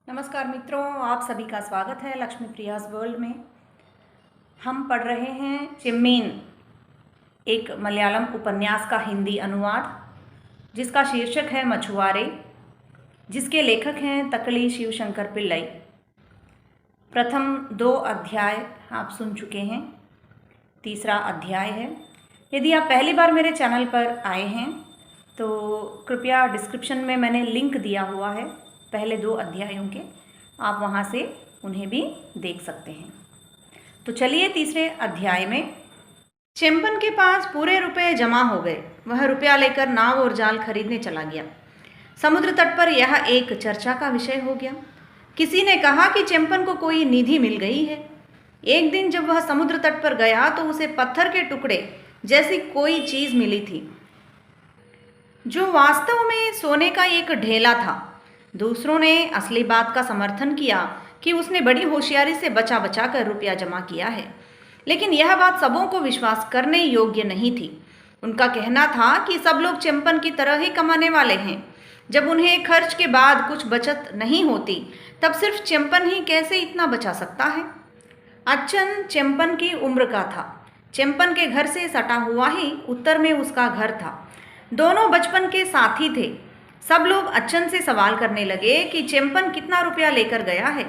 नमस्कार मित्रों, आप सभी का स्वागत है लक्ष्मी प्रियास वर्ल्ड में। हम पढ़ रहे हैं चेम्मेन, एक मलयालम उपन्यास का हिंदी अनुवाद जिसका शीर्षक है मछुआरे, जिसके लेखक हैं तकली शिवशंकर पिल्लई। प्रथम 2 अध्याय आप सुन चुके हैं, तीसरा अध्याय है। यदि आप पहली बार मेरे चैनल पर आए हैं तो कृपया डिस्क्रिप्शन में मैंने लिंक दिया हुआ है पहले 2 अध्यायों के, आप वहाँ से उन्हें भी देख सकते हैं। तो चलिए तीसरे अध्याय में। चेम्पन के पास पूरे रुपए जमा हो गए। वह रुपया लेकर नाव और जाल खरीदने चला गया। समुद्र तट पर यह एक चर्चा का विषय हो गया। किसी ने कहा कि चेम्पन को कोई निधि मिल गई है। एक दिन जब वह समुद्र तट पर गया तो उसे पत्थर के टुकड़े जैसी कोई चीज़ मिली थी, जो वास्तव में सोने का एक ढेला था। दूसरों ने असली बात का समर्थन किया कि उसने बड़ी होशियारी से बचा बचा कर रुपया जमा किया है, लेकिन यह बात सबों को विश्वास करने योग्य नहीं थी। उनका कहना था कि सब लोग चेम्पन की तरह ही कमाने वाले हैं। जब उन्हें खर्च के बाद कुछ बचत नहीं होती, तब सिर्फ चेम्पन ही कैसे इतना बचा सकता है। अच्छन चेम्पन की उम्र का था। चेम्पन के घर से सटा हुआ ही उत्तर में उसका घर था। दोनों बचपन के साथी थे। सब लोग अच्छन से सवाल करने लगे कि चेम्पन कितना रुपया लेकर गया है,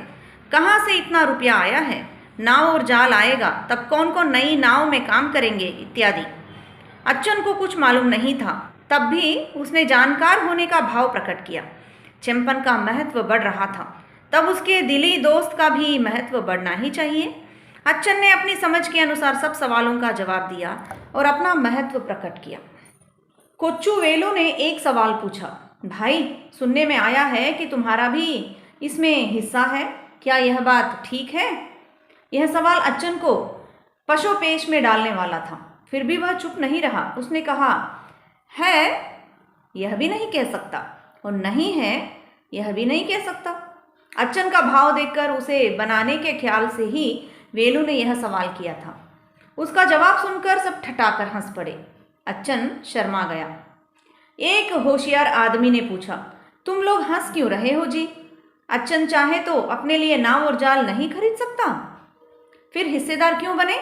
कहाँ से इतना रुपया आया है, नाव और जाल आएगा तब कौन कौन नई नाव में काम करेंगे इत्यादि। अच्छन को कुछ मालूम नहीं था, तब भी उसने जानकार होने का भाव प्रकट किया। चेम्पन का महत्व बढ़ रहा था, तब उसके दिली दोस्त का भी महत्व बढ़ना ही चाहिए। अच्छन ने अपनी समझ के अनुसार सब सवालों का जवाब दिया और अपना महत्व प्रकट किया। कोच्चू वेलू ने एक सवाल पूछा, भाई, सुनने में आया है कि तुम्हारा भी इसमें हिस्सा है, क्या यह बात ठीक है? यह सवाल अच्छन को पशोपेश में डालने वाला था, फिर भी वह चुप नहीं रहा। उसने कहा, है यह भी नहीं कह सकता और नहीं है यह भी नहीं कह सकता। अच्छन का भाव देखकर उसे बनाने के ख्याल से ही वेलू ने यह सवाल किया था। उसका जवाब सुनकर सब ठठाकर हंस पड़े। अच्छन शर्मा गया। एक होशियार आदमी ने पूछा, तुम लोग हंस क्यों रहे हो जी? अच्छन चाहे तो अपने लिए नाव और जाल नहीं खरीद सकता, फिर हिस्सेदार क्यों बने?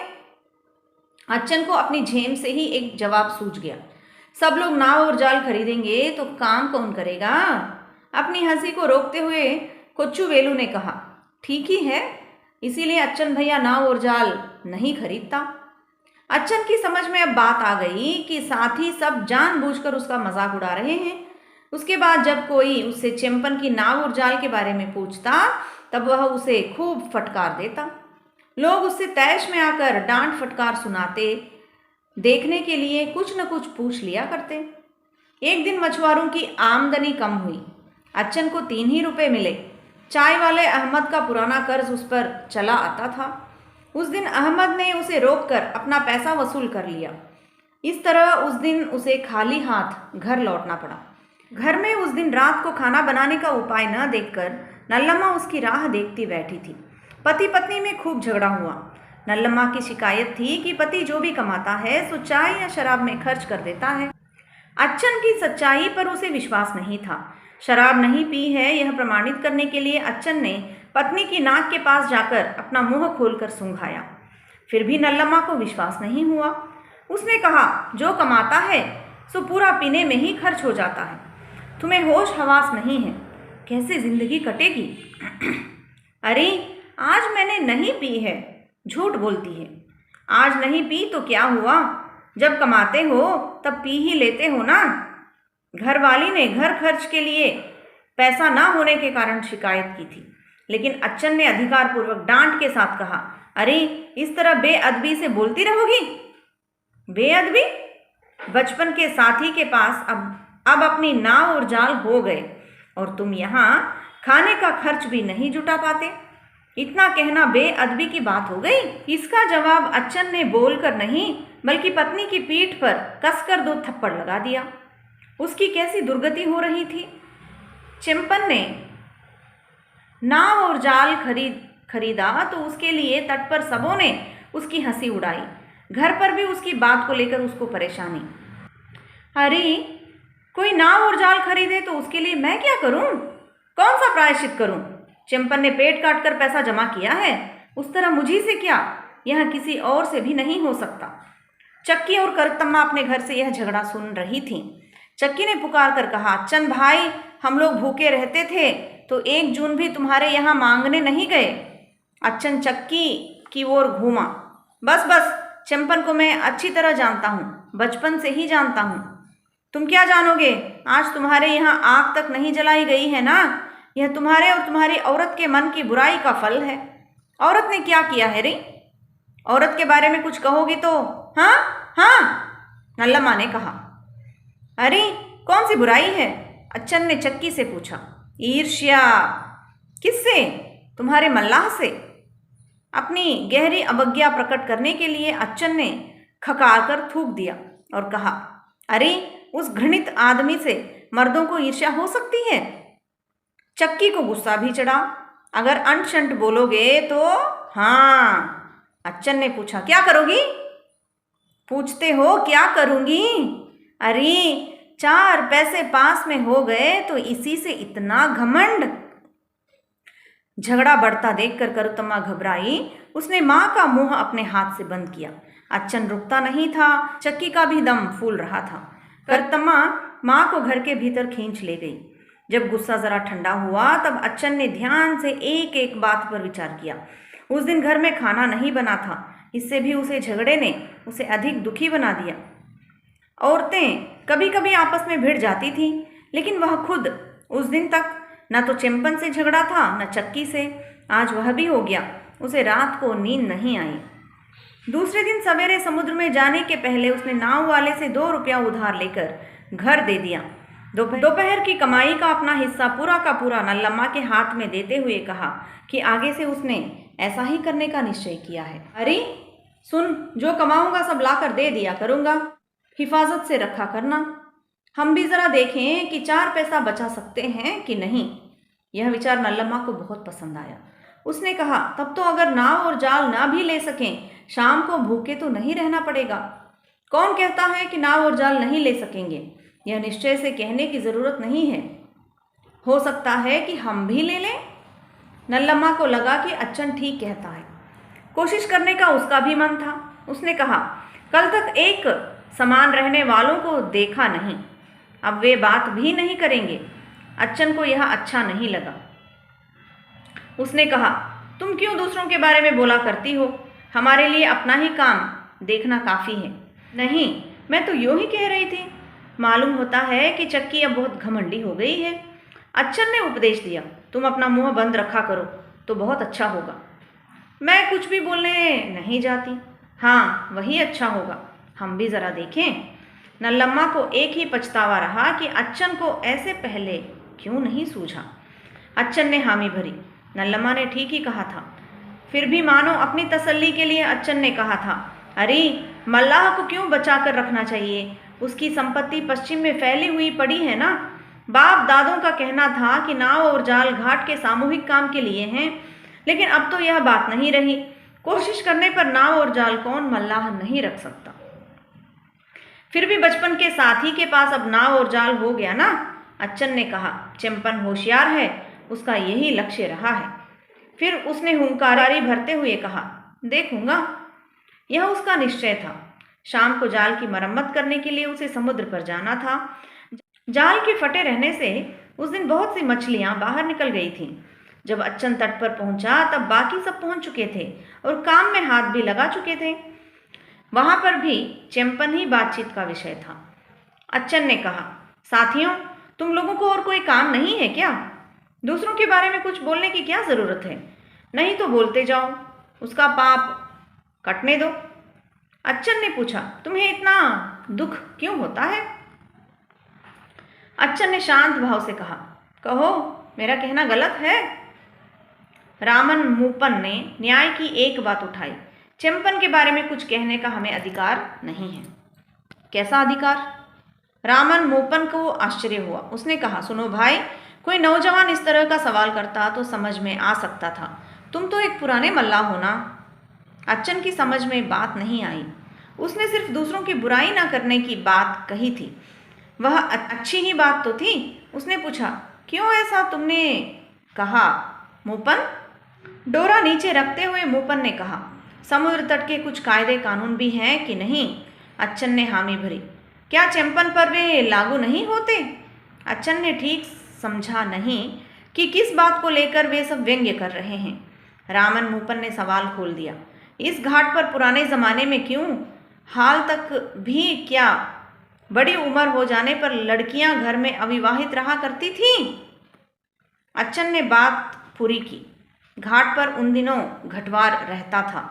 अच्छन को अपनी झेम से ही एक जवाब सूझ गया। सब लोग नाव और जाल खरीदेंगे तो काम कौन करेगा? अपनी हंसी को रोकते हुए कोच्चू वेलू ने कहा, ठीक ही है, इसीलिए अच्छन भैया नाव और जाल नहीं खरीदता। अच्छन की समझ में अब बात आ गई कि साथी सब जानबूझकर उसका मजाक उड़ा रहे हैं। उसके बाद जब कोई उससे चेम्पन की नाव और जाल के बारे में पूछता, तब वह उसे खूब फटकार देता। लोग उससे तैश में आकर डांट फटकार सुनाते, देखने के लिए कुछ न कुछ पूछ लिया करते। एक दिन मछुआरों की आमदनी कम हुई। अच्छन को 3 ही रुपए मिले। चाय वाले अहमद का पुराना कर्ज उस पर चला आता था। उस दिन अहमद ने उसे रोककर अपना पैसा वसूल कर लिया। इस तरह उस दिन उसे खाली हाथ घर लौटना पड़ा। घर में उस दिन रात को खाना बनाने का उपाय न देखकर नल्लम्मा उसकी राह देखती बैठी थी। पति पत्नी में खूब झगड़ा हुआ। नल्लम्मा की शिकायत थी कि पति जो भी कमाता है सो चाय या शराब में खर्च कर देता है। अच्छन की सच्चाई पर उसे विश्वास नहीं था। शराब नहीं पी है यह प्रमाणित करने के लिए अच्छन ने पत्नी की नाक के पास जाकर अपना मुंह खोलकर सूंघाया। फिर भी नल्लम्मा को विश्वास नहीं हुआ। उसने कहा, जो कमाता है सो पूरा पीने में ही खर्च हो जाता है। तुम्हें होश हवास नहीं है, कैसे जिंदगी कटेगी? अरे, आज मैंने नहीं पी है, झूठ बोलती है। आज नहीं पी तो क्या हुआ, जब कमाते हो तब पी ही लेते हो ना। घरवाली ने घर खर्च के लिए पैसा ना होने के कारण शिकायत की थी, लेकिन अच्छन ने अधिकारपूर्वक डांट के साथ कहा, अरे, इस तरह बेअदबी से बोलती रहोगी? बेअदबी? बचपन के साथी के पास अब अपनी नाव और जाल हो गए और तुम यहाँ खाने का खर्च भी नहीं जुटा पाते। इतना कहना बेअदबी की बात हो गई? इसका जवाब अच्छन ने बोलकर नहीं बल्कि पत्नी की पीठ पर कसकर 2 थप्पड़ लगा दिया। उसकी कैसी दुर्गति हो रही थी। चेम्पन ने नाव और जाल खरीदा तो उसके लिए तट पर सबों ने उसकी हंसी उड़ाई। घर पर भी उसकी बात को लेकर उसको परेशानी। अरे, कोई नाव और जाल खरीदे तो उसके लिए मैं क्या करूं? कौन सा प्रायश्चित करूं? चंपन ने पेट काट कर पैसा जमा किया है, उस तरह मुझी से क्या, यह किसी और से भी नहीं हो सकता। चक्की और करतम्मा अपने घर से यह झगड़ा सुन रही थीं। चक्की ने पुकार कर कहा, अच्चन भाई, हम लोग भूखे रहते थे तो 1 जून भी तुम्हारे यहाँ मांगने नहीं गए। अच्चन चक्की की ओर घूमा। बस बस, चंपन को मैं अच्छी तरह जानता हूँ, बचपन से ही जानता हूँ। तुम क्या जानोगे, आज तुम्हारे यहाँ आग तक नहीं जलाई गई है ना, यह तुम्हारे और तुम्हारी औरत के मन की बुराई का फल है। औरत ने क्या किया है रे? औरत के बारे में कुछ कहोगी तो? हाँ हाँ, नल्लम्मा ने कहा। अरे कौन सी बुराई है? अच्चन ने चक्की से पूछा। ईर्ष्या। किससे? तुम्हारे मल्लाह से। अपनी गहरी अवज्ञा प्रकट करने के लिए अच्चन ने खकार कर थूक दिया और कहा, अरे उस घृणित आदमी से मर्दों को ईर्ष्या हो सकती है? चक्की को गुस्सा भी चढ़ा। अगर अंट शंट बोलोगे तो? हाँ। अच्चन ने पूछा, क्या करोगी? पूछते हो क्या करूंगी? अरे 4 पैसे पास में हो गए तो इसी से इतना घमंड? झगड़ा बढ़ता देखकर करुतम्मा घबराई। उसने माँ का मुंह अपने हाथ से बंद किया। अच्चन रुकता नहीं था, चक्की का भी दम फूल रहा था। करुतम्मा माँ को घर के भीतर खींच ले गई। जब गुस्सा जरा ठंडा हुआ तब अच्चन ने ध्यान से एक एक बात पर विचार किया। उस दिन घर में खाना नहीं बना था, इससे भी उसे झगड़े ने उसे अधिक दुखी बना दिया। औरतें कभी कभी आपस में भिड़ जाती थीं, लेकिन वह खुद उस दिन तक न तो चंपन से झगड़ा था न चक्की से। आज वह भी हो गया। उसे रात को नींद नहीं आई। दूसरे दिन सवेरे समुद्र में जाने के पहले उसने नाव वाले से 2 रुपया उधार लेकर घर दे दिया। दोपहर की कमाई का अपना हिस्सा पूरा का पूरा नल्लम्मा के हाथ में देते हुए कहा कि आगे से उसने ऐसा ही करने का निश्चय किया है। अरे सुन, जो कमाऊंगा सब लाकर दे दिया करूंगा, हिफाजत से रखा करना। हम भी जरा देखें कि 4 पैसा बचा सकते हैं कि नहीं। यह विचार नल्लम्मा को बहुत पसंद आया। उसने कहा, तब तो अगर नाव और जाल ना भी ले सकें, शाम को भूखे तो नहीं रहना पड़ेगा। कौन कहता है कि नाव और जाल नहीं ले सकेंगे? यह निश्चय से कहने की जरूरत नहीं है। हो सकता है कि हम भी ले लें। नल्लम्मा को लगा कि अच्चन ठीक कहता है। कोशिश करने का उसका भी मन था। उसने कहा, कल तक एक समान रहने वालों को देखा नहीं, अब वे बात भी नहीं करेंगे। अच्चन को यह अच्छा नहीं लगा। उसने कहा, तुम क्यों दूसरों के बारे में बोला करती हो? हमारे लिए अपना ही काम देखना काफ़ी है। नहीं, मैं तो यूं ही कह रही थी। मालूम होता है कि चक्की अब बहुत घमंडी हो गई है। अच्चन ने उपदेश दिया, तुम अपना मुंह बंद रखा करो तो बहुत अच्छा होगा। मैं कुछ भी बोलने नहीं जाती। हाँ, वही अच्छा होगा। हम भी ज़रा देखें। नल्लम्मा को एक ही पछतावा रहा कि अच्चन को ऐसे पहले क्यों नहीं सूझा। अच्चन ने हामी भरी। नल्लम्मा ने ठीक ही कहा था। फिर भी मानो अपनी तसल्ली के लिए अच्चन ने कहा था, अरे मल्लाह को क्यों बचा कर रखना चाहिए? उसकी संपत्ति पश्चिम में फैली हुई पड़ी है ना। बाप दादों का कहना था कि नाव और जाल घाट के सामूहिक काम के लिए हैं, लेकिन अब तो यह बात नहीं रही। कोशिश करने पर नाव और जाल कौन मल्लाह नहीं रख सकता। फिर भी बचपन के साथी के पास अब नाव और जाल हो गया ना। अच्चन ने कहा, चंपन होशियार है, उसका यही लक्ष्य रहा है। फिर उसने हुंकारी भरते हुए कहा, देखूंगा। यह उसका निश्चय था। शाम को जाल की मरम्मत करने के लिए उसे समुद्र पर जाना था। जाल के फटे रहने से उस दिन बहुत सी मछलियां बाहर निकल गई थीं। जब अच्चन तट पर पहुंचा तब बाकी सब पहुंच चुके थे और काम में हाथ भी लगा चुके थे। वहां पर भी चंपन ही बातचीत का विषय था। अच्चन ने कहा, साथियों, तुम लोगों को और कोई काम नहीं है क्या? दूसरों के बारे में कुछ बोलने की क्या ज़रूरत है? नहीं तो बोलते जाओ, उसका पाप कटने दो। अच्चन ने पूछा, तुम्हें इतना दुख क्यों होता है? अच्चन ने शांत भाव से कहा, कहो, मेरा कहना गलत है? रामन मूपन ने न्याय की एक बात उठाई, चंपन के बारे में कुछ कहने का हमें अधिकार नहीं है। कैसा अधिकार? रामन मूपन को आश्चर्य हुआ। उसने कहा, सुनो भाई, कोई नौजवान इस तरह का सवाल करता तो समझ में आ सकता था। तुम तो एक पुराने मल्लाह हो ना। अच्चन की समझ में बात नहीं आई। उसने सिर्फ दूसरों की बुराई ना करने की बात कही थी। वह अच्छी ही बात तो थी। उसने पूछा, क्यों ऐसा तुमने कहा? मूपन? डोरा नीचे रखते हुए मूपन ने कहा, समुद्र तट के कुछ कायदे कानून भी हैं कि नहीं? अच्छन ने हामी भरी। क्या चेम्पन पर वे लागू नहीं होते? अच्छन ने ठीक समझा नहीं कि किस बात को लेकर वे सब व्यंग्य कर रहे हैं। रामन मूपन ने सवाल खोल दिया, इस घाट पर पुराने जमाने में क्यों, हाल तक भी क्या बड़ी उम्र हो जाने पर लड़कियां घर में अविवाहित रहा करती थीं? अच्छन ने बात पूरी की। घाट पर उन दिनों घटवार रहता था।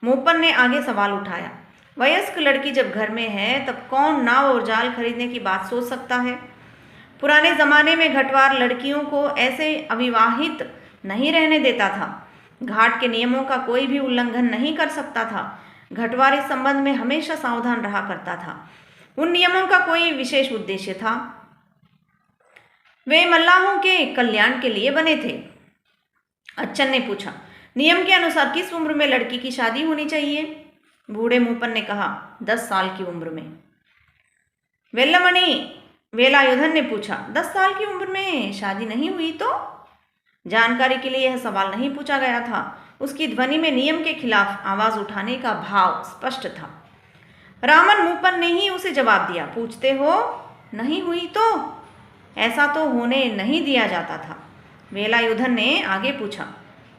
मूपन ने आगे सवाल उठाया, वयस्क लड़की जब घर में है तब कौन नाव और जाल खरीदने की बात सोच सकता है? पुराने जमाने में घटवार लड़कियों को ऐसे अविवाहित नहीं रहने देता था। घाट के नियमों का कोई भी उल्लंघन नहीं कर सकता था। घटवार इस संबंध में हमेशा सावधान रहा करता था। उन नियमों का कोई विशेष उद्देश्य था। वे मल्लाहों के कल्याण के लिए बने थे। अच्छन ने पूछा, नियम के अनुसार किस उम्र में लड़की की शादी होनी चाहिए? बूढ़े मूपन ने कहा, 10 साल की उम्र में। वेल्लमणि वेलायुधन ने पूछा, 10 साल की उम्र में शादी नहीं हुई तो? जानकारी के लिए यह सवाल नहीं पूछा गया था। उसकी ध्वनि में नियम के खिलाफ आवाज उठाने का भाव स्पष्ट था। रामन मूपन ने ही उसे जवाब दिया, पूछते हो नहीं हुई तो? ऐसा तो होने नहीं दिया जाता था। वेलायुधन ने आगे पूछा,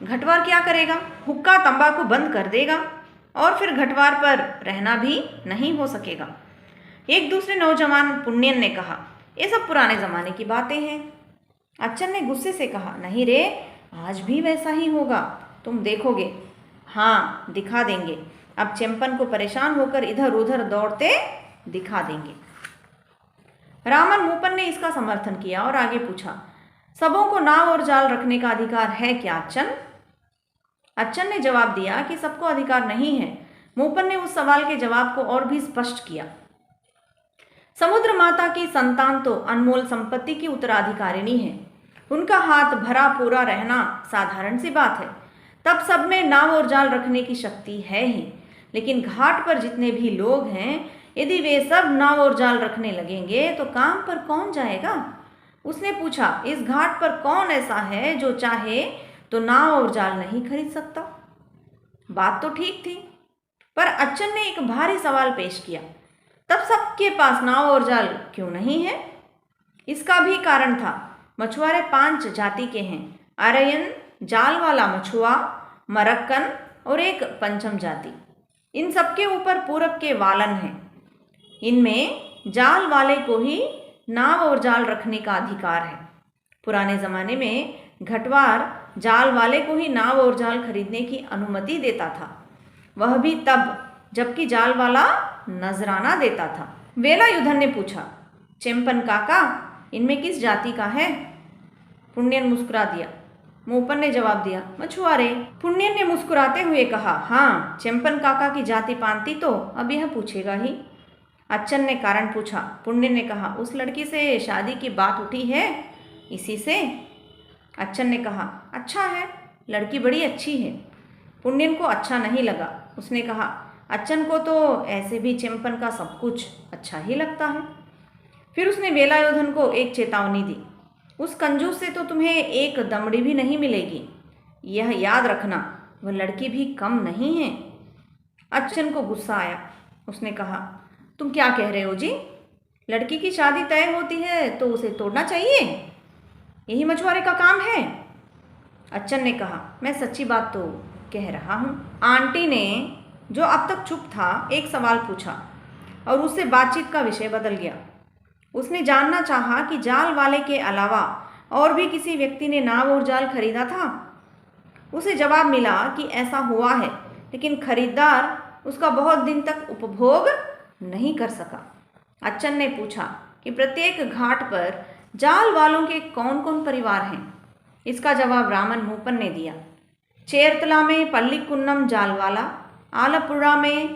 घटवार क्या करेगा? हुक्का तंबाकू बंद कर देगा और फिर घटवार पर रहना भी नहीं हो सकेगा। एक दूसरे नौजवान पुण्यन ने कहा, ये सब पुराने जमाने की बातें हैं। अच्छन ने गुस्से से कहा, नहीं रे, आज भी वैसा ही होगा, तुम देखोगे। हाँ, दिखा देंगे। अब चेम्पन को परेशान होकर इधर उधर दौड़ते दिखा देंगे। रामन मूपन ने इसका समर्थन किया और आगे पूछा, सबों को नाव और जाल रखने का अधिकार है क्या अच्छन? अच्छन ने जवाब दिया कि सबको अधिकार नहीं है। मूपन ने उस सवाल के जवाब को और भी स्पष्ट किया। समुद्र माता की संतान तो अनमोल संपत्ति की उत्तराधिकारिणी है। उनका हाथ भरा पूरा रहना साधारण सी बात है। तब सब में नाव और जाल रखने की शक्ति है ही। लेकिन घाट पर जितने भी लोग हैं, यदि वे सब नाव और जाल रखने लगेंगे तो काम पर कौन जाएगा? उसने पूछा, इस घाट पर कौन ऐसा है जो चाहे तो नाव और जाल नहीं खरीद सकता? बात तो ठीक थी, पर अच्छन ने एक भारी सवाल पेश किया, तब सबके पास नाव और जाल क्यों नहीं है? इसका भी कारण था। मछुआरे 5 जाति के हैं, आर्यन, जाल वाला मछुआ, मरक्कन और एक पंचम जाति। इन सबके ऊपर पूरब के वालन हैं। इनमें जाल वाले को ही नाव और जाल रखने का अधिकार है। पुराने ज़माने में घटवार जाल वाले को ही नाव और जाल खरीदने की अनुमति देता था, वह भी तब जबकि जाल वाला नजराना देता था। वेलायुधन ने पूछा, चेम्पन काका इनमें किस जाति का है? पुण्यन मुस्कुरा दिया। मूपन ने जवाब दिया, मछुआरे। पुण्यन ने मुस्कुराते हुए कहा, हाँ, चेम्पन काका की जाति पानती तो अब यह पूछेगा ही। अच्छन ने कारण पूछा। पुण्यन ने कहा, उस लड़की से शादी की बात उठी है, इसी से। अच्छन ने कहा, अच्छा है, लड़की बड़ी अच्छी है। पुण्यन को अच्छा नहीं लगा। उसने कहा, अच्छन को तो ऐसे भी चेम्पन का सब कुछ अच्छा ही लगता है। फिर उसने वेलायुधन को एक चेतावनी दी, उस कंजूस से तो तुम्हें एक दमड़ी भी नहीं मिलेगी, यह याद रखना, वह लड़की भी कम नहीं है। अच्छन को गुस्सा आया। उसने कहा, तुम क्या कह रहे हो जी? लड़की की शादी तय होती है तो उसे तोड़ना चाहिए, यही मछुआरे का काम है? अच्छन ने कहा, मैं सच्ची बात तो कह रहा हूँ। आंटी ने, जो अब तक चुप था, एक सवाल पूछा और उससे बातचीत का विषय बदल गया। उसने जानना चाहा कि जाल वाले के अलावा और भी किसी व्यक्ति ने नाव और जाल खरीदा था। उसे जवाब मिला कि ऐसा हुआ है, लेकिन खरीदार उसका बहुत दिन तक उपभोग नहीं कर सका। अच्छन ने पूछा कि प्रत्येक घाट पर जाल वालों के कौन कौन परिवार हैं? इसका जवाब रामन मूपन ने दिया। चेरतला में पल्लीकुन्नम जाल वाला, आलपुड़ा में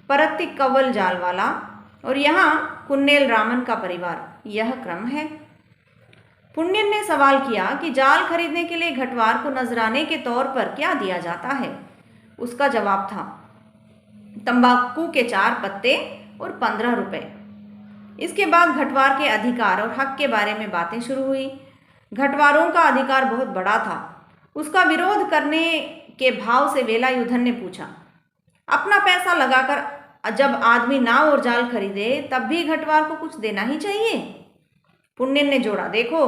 परत्ती कव्वल जाल वाला और यहाँ कुन्नेल रामन का परिवार, यह क्रम है। पुण्यन ने सवाल किया कि जाल खरीदने के लिए घटवार को नजराने के तौर पर क्या दिया जाता है? उसका जवाब था, तंबाकू के 4 पत्ते और 15 रुपए। इसके बाद घटवार के अधिकार और हक के बारे में बातें शुरू हुई। घटवारों का अधिकार बहुत बड़ा था। उसका विरोध करने के भाव से वेलायुधन ने पूछा, अपना पैसा लगाकर जब आदमी नाव और जाल खरीदे तब भी घटवार को कुछ देना ही चाहिए। पुण्यन ने जोड़ा, देखो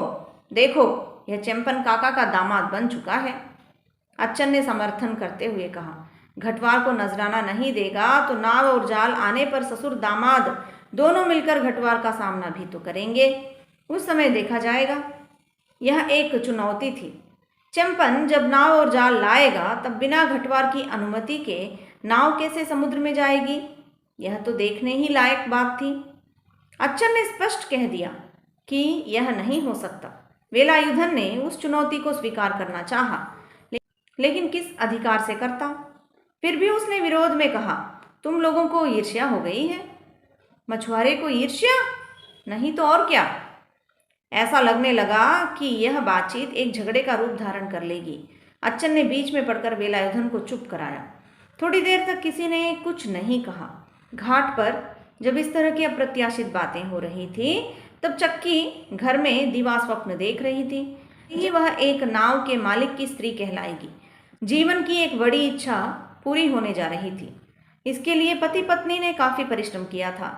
देखो, यह चंपन काका का दामाद बन चुका है। अच्छन ने समर्थन करते हुए कहा, घटवार को नजराना नहीं देगा तो नाव और जाल आने पर ससुर दामाद दोनों मिलकर घटवार का सामना भी तो करेंगे, उस समय देखा जाएगा। यह एक चुनौती थी। चंपन जब नाव और जाल लाएगा तब बिना घटवार की अनुमति के नाव कैसे समुद्र में जाएगी, यह तो देखने ही लायक बात थी। अच्छन ने स्पष्ट कह दिया कि यह नहीं हो सकता। वेलायुधन ने उस चुनौती को स्वीकार करना चाहा, लेकिन किस अधिकार से करता। फिर भी उसने विरोध में कहा, तुम लोगों को ईर्ष्या हो गई है। मछुआरे को ईर्ष्या? नहीं तो और क्या। ऐसा लगने लगा कि यह बातचीत एक झगड़े का रूप धारण कर लेगी। अच्छन ने बीच में पड़कर वेलायुधन को चुप कराया। थोड़ी देर तक किसी ने कुछ नहीं कहा। घाट पर जब इस तरह की अप्रत्याशित बातें हो रही थी तब चक्की घर में दिवा स्वप्न देख रही थी कि वह एक नाव के मालिक की स्त्री कहलाएगी। जीवन की एक बड़ी इच्छा पूरी होने जा रही थी। इसके लिए पति पत्नी ने काफी परिश्रम किया था।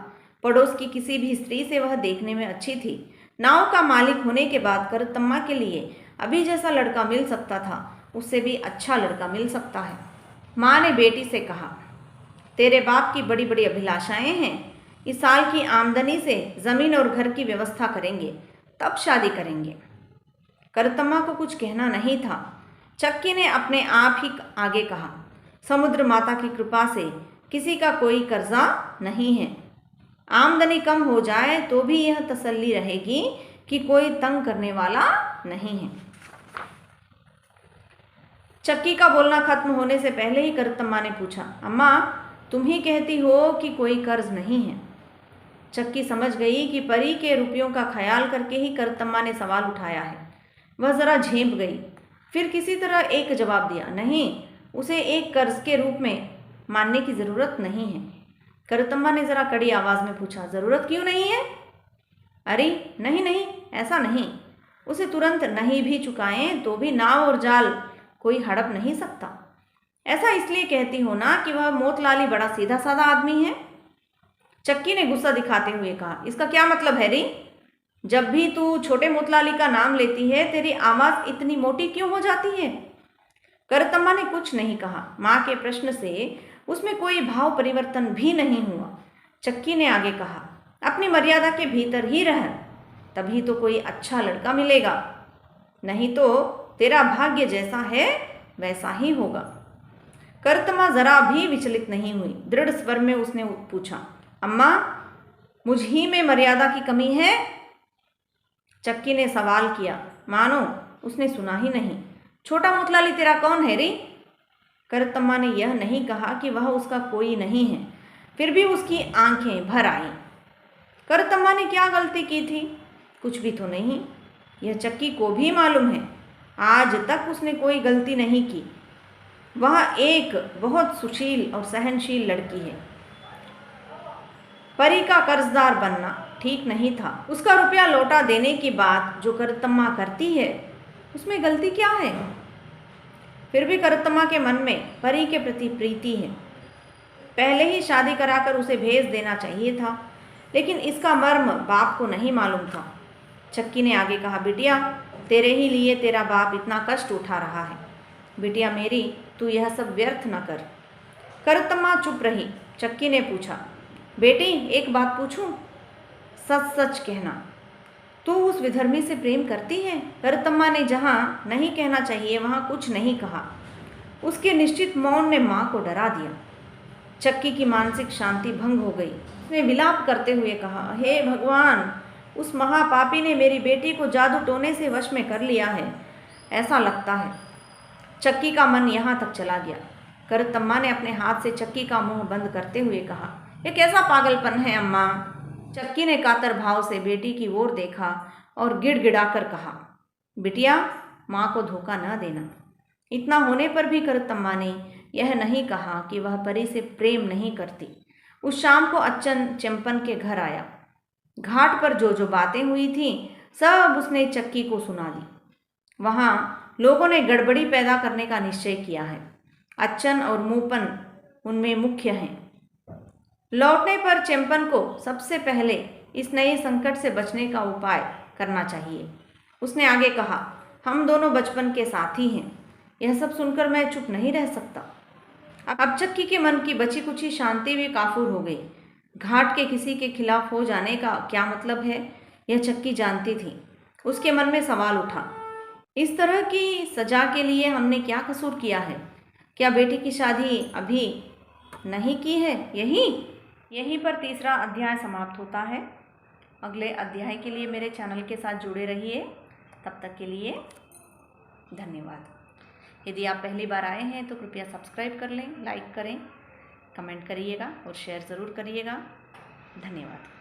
पड़ोस की किसी भी स्त्री से वह देखने में अच्छी थी। नाव का मालिक होने के बाद करतम्मा के लिए अभी जैसा लड़का मिल सकता था उससे भी अच्छा लड़का मिल सकता है। माँ ने बेटी से कहा, तेरे बाप की बड़ी बड़ी अभिलाषाएं हैं। इस साल की आमदनी से जमीन और घर की व्यवस्था करेंगे, तब शादी करेंगे। करतम्मा को कुछ कहना नहीं था। चक्की ने अपने आप ही आगे कहा, समुद्र माता की कृपा से किसी का कोई कर्जा नहीं है। आमदनी कम हो जाए तो भी यह तसल्ली रहेगी कि कोई तंग करने वाला नहीं है। चक्की का बोलना खत्म होने से पहले ही करतम्मा ने पूछा, अम्मा तुम ही कहती हो कि कोई कर्ज नहीं है। चक्की समझ गई कि परी के रुपयों का ख्याल करके ही करतम्मा ने सवाल उठाया है। वह जरा झेंप गई, फिर किसी तरह एक जवाब दिया, नहीं, उसे एक कर्ज के रूप में मानने की ज़रूरत नहीं है। करतम्मा ने जरा कड़ी आवाज़ में पूछा, ज़रूरत क्यों नहीं है? अरे नहीं नहीं, ऐसा नहीं। उसे तुरंत नहीं भी चुकाएं तो भी नाव और जाल कोई हड़प नहीं सकता। ऐसा इसलिए कहती हो ना कि वह मोतलाली बड़ा सीधा साधा आदमी है। चक्की ने गुस्सा दिखाते हुए कहा, इसका क्या मतलब है री? जब भी तू छोटे मोतलाली का नाम लेती है तेरी आवाज़ इतनी मोटी क्यों हो जाती है? करतम्मा ने कुछ नहीं कहा। माँ के प्रश्न से उसमें कोई भाव परिवर्तन भी नहीं हुआ। चक्की ने आगे कहा, अपनी मर्यादा के भीतर ही रह, तभी तो कोई अच्छा लड़का मिलेगा, नहीं तो तेरा भाग्य जैसा है वैसा ही होगा। करतम्मा जरा भी विचलित नहीं हुई। दृढ़ स्वर में उसने पूछा, अम्मा मुझ ही में मर्यादा की कमी है? चक्की ने सवाल किया, मानो उसने सुना ही नहीं। छोटा मोतलाली तेरा कौन है रे? करतम्मा ने यह नहीं कहा कि वह उसका कोई नहीं है, फिर भी उसकी आंखें भर आईं। करतम्मा ने क्या गलती की थी? कुछ भी तो नहीं। यह चक्की को भी मालूम है। आज तक उसने कोई गलती नहीं की। वह एक बहुत सुशील और सहनशील लड़की है। परी का कर्जदार बनना ठीक नहीं था। उसका रुपया लौटा देने की बात जो करतम्मा करती है उसमें गलती क्या है? फिर भी करतम्मा के मन में परी के प्रति प्रीति है। पहले ही शादी कराकर उसे भेज देना चाहिए था, लेकिन इसका मर्म बाप को नहीं मालूम था। चक्की ने आगे कहा, बिटिया तेरे ही लिए तेरा बाप इतना कष्ट उठा रहा है। बिटिया मेरी, तू यह सब व्यर्थ न कर। करतम्मा चुप रही। चक्की ने पूछा, बेटी एक बात पूछूं? सच सच कहना, तू उस विधर्मी से प्रेम करती है? करतम्मा ने जहाँ नहीं कहना चाहिए वहाँ कुछ नहीं कहा। उसके निश्चित मौन ने माँ को डरा दिया। चक्की की मानसिक शांति भंग हो गई। उसने विलाप करते हुए कहा, हे भगवान, उस महापापी ने मेरी बेटी को जादू टोने से वश में कर लिया है, ऐसा लगता है। चक्की का मन यहाँ तक चला गया। करतम्मा ने अपने हाथ से चक्की का मुंह बंद करते हुए कहा, यह कैसा पागलपन है अम्मा? चक्की ने कातर भाव से बेटी की ओर देखा और गिड़गिड़ाकर कहा, बिटिया माँ को धोखा न देना। इतना होने पर भी करतम्मा ने यह नहीं कहा कि वह परी से प्रेम नहीं करती। उस शाम को अच्छन चंपन के घर आया। घाट पर जो जो बातें हुई थीं सब उसने चक्की को सुना दी। वहाँ लोगों ने गड़बड़ी पैदा करने का निश्चय किया है। अच्छन और मूपन उनमें मुख्य हैं। लौटने पर चेम्पन को सबसे पहले इस नए संकट से बचने का उपाय करना चाहिए। उसने आगे कहा, हम दोनों बचपन के साथी हैं। यह सब सुनकर मैं चुप नहीं रह सकता। अब चक्की के मन की बची कुची शांति भी काफूर हो गई। घाट के किसी के खिलाफ हो जाने का क्या मतलब है, यह चक्की जानती थी। उसके मन में सवाल उठा, इस तरह की सजा के लिए हमने क्या कसूर किया है? क्या बेटी की शादी अभी नहीं की है? यहीं पर तीसरा अध्याय समाप्त होता है। अगले अध्याय के लिए मेरे चैनल के साथ जुड़े रहिए। तब तक के लिए धन्यवाद। यदि आप पहली बार आए हैं तो कृपया सब्सक्राइब कर लें, लाइक करें, कमेंट करिएगा और शेयर ज़रूर करिएगा। धन्यवाद।